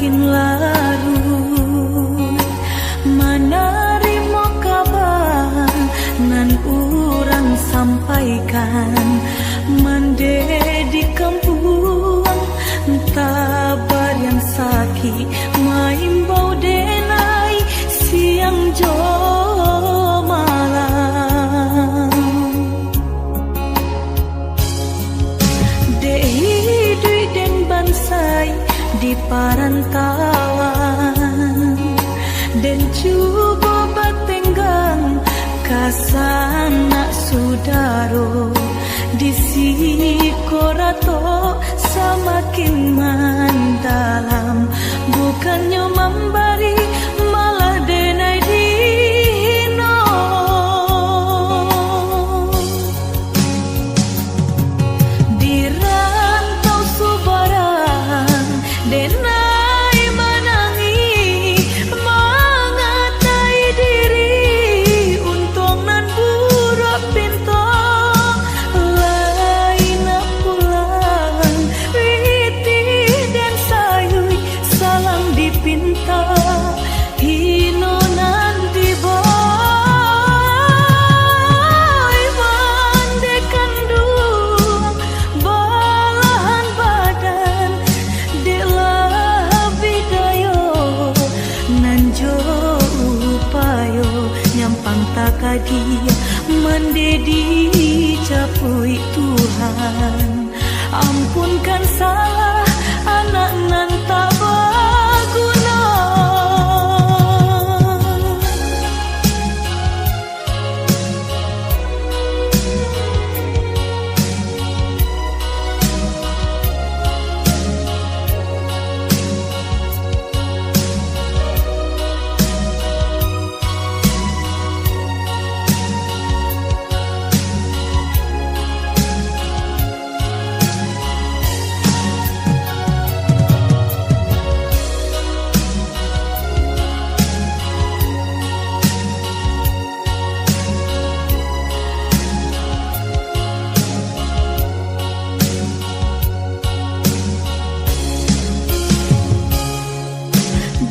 makin larut menerima kabar nan urang sampaikan mendedi kampung tabar yang sakit maimbau denai siang jo malam dehi dui den bansai di parantauan dan cuba batenggang kasana sudaro di sini korato semakin mendalam bukannya memberi malah denai dino di rantau subaran denai menangi mengatai diri untung nan buruk pintu pinta hino nanti boy mandekan dua balahan badan delah bidayo nanjo upayo nyampang takadi mendedi capui Tuhan ampunkan salah anak nan tak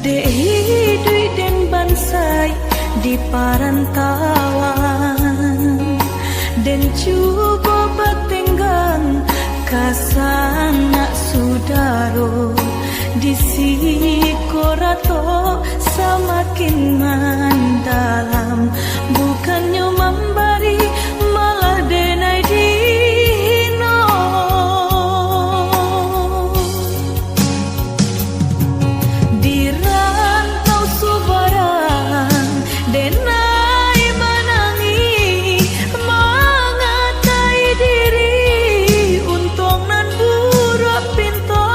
dehi dui den bansai di parantauan dan cuba batenggang kasana sudaro di sini korato semakin mendalam bukannya memberi malah denai dino di rantau subaran denai menangi mengatai diri untung nan buruk pintu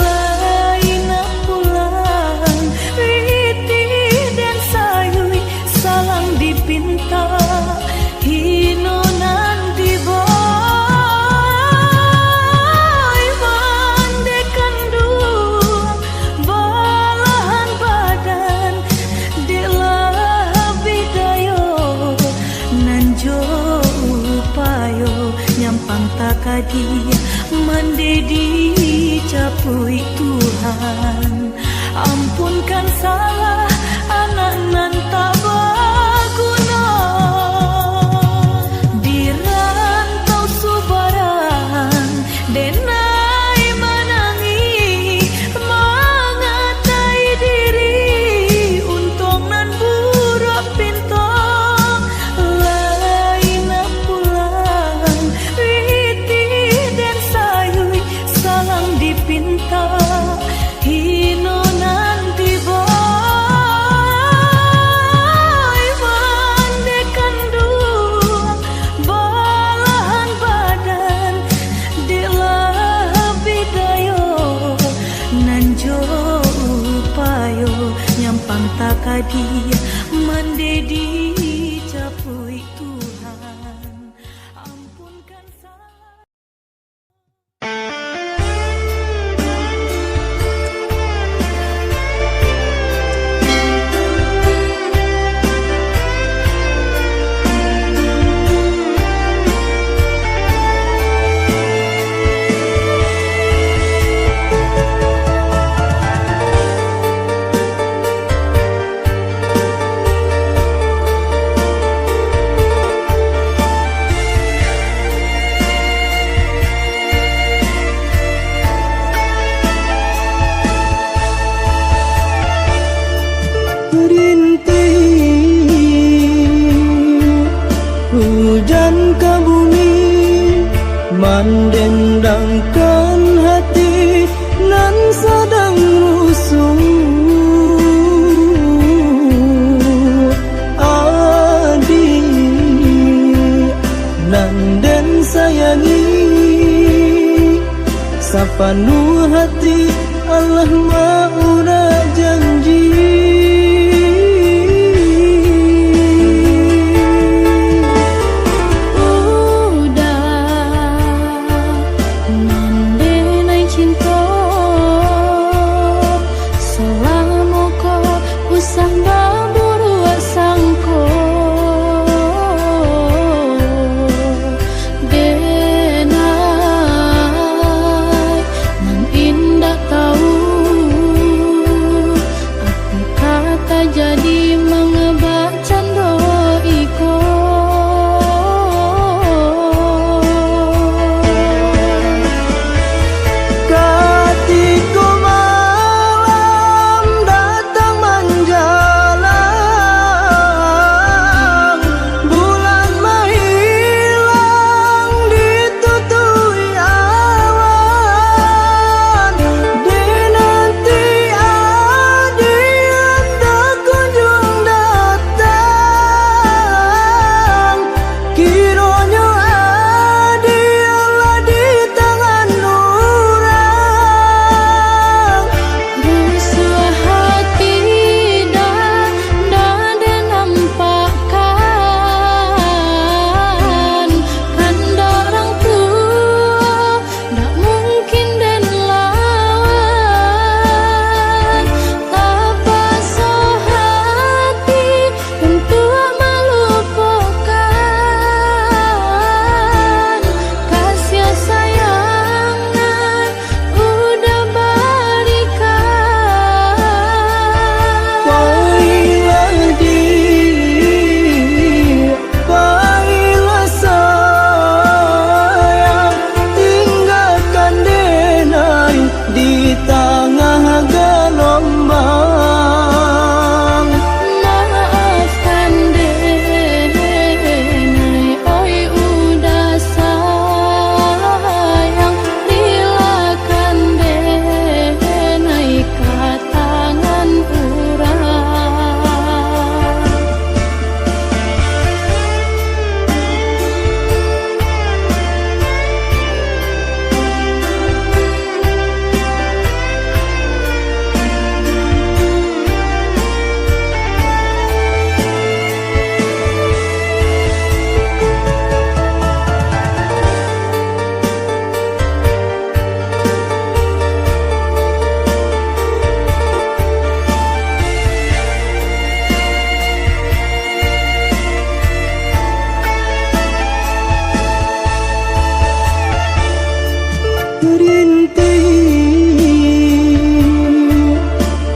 lain pulang riti dan sayui salang dipinta hino nanti boy mandekan dua balahan badan delah bidayo nanjo upayo nyampang takadi mendedi capui Tuhan ampunkan salah anak nan tak berguna di rantau subaran denai menangi mengatai diri untung nan buruk pintu lain pulang riti dan sayui salang dipinta hino nanti boy mandekan dua balahan badan delah bidayo nanjo upayo nyampang takadi mendedi capui Tuhan ampunkan salah. mendendangkan hati nan sedang rusuh. Adik nan den sayangi, sapenuh hati Allah maura janji.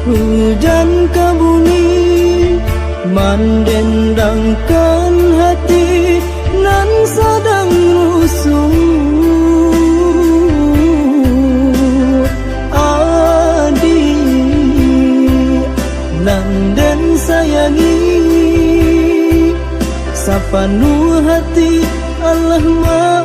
Hujan ke bumi mendendangkan hati nan sedang rusuh. Adik nan den sayangi, sapenuh hati Allah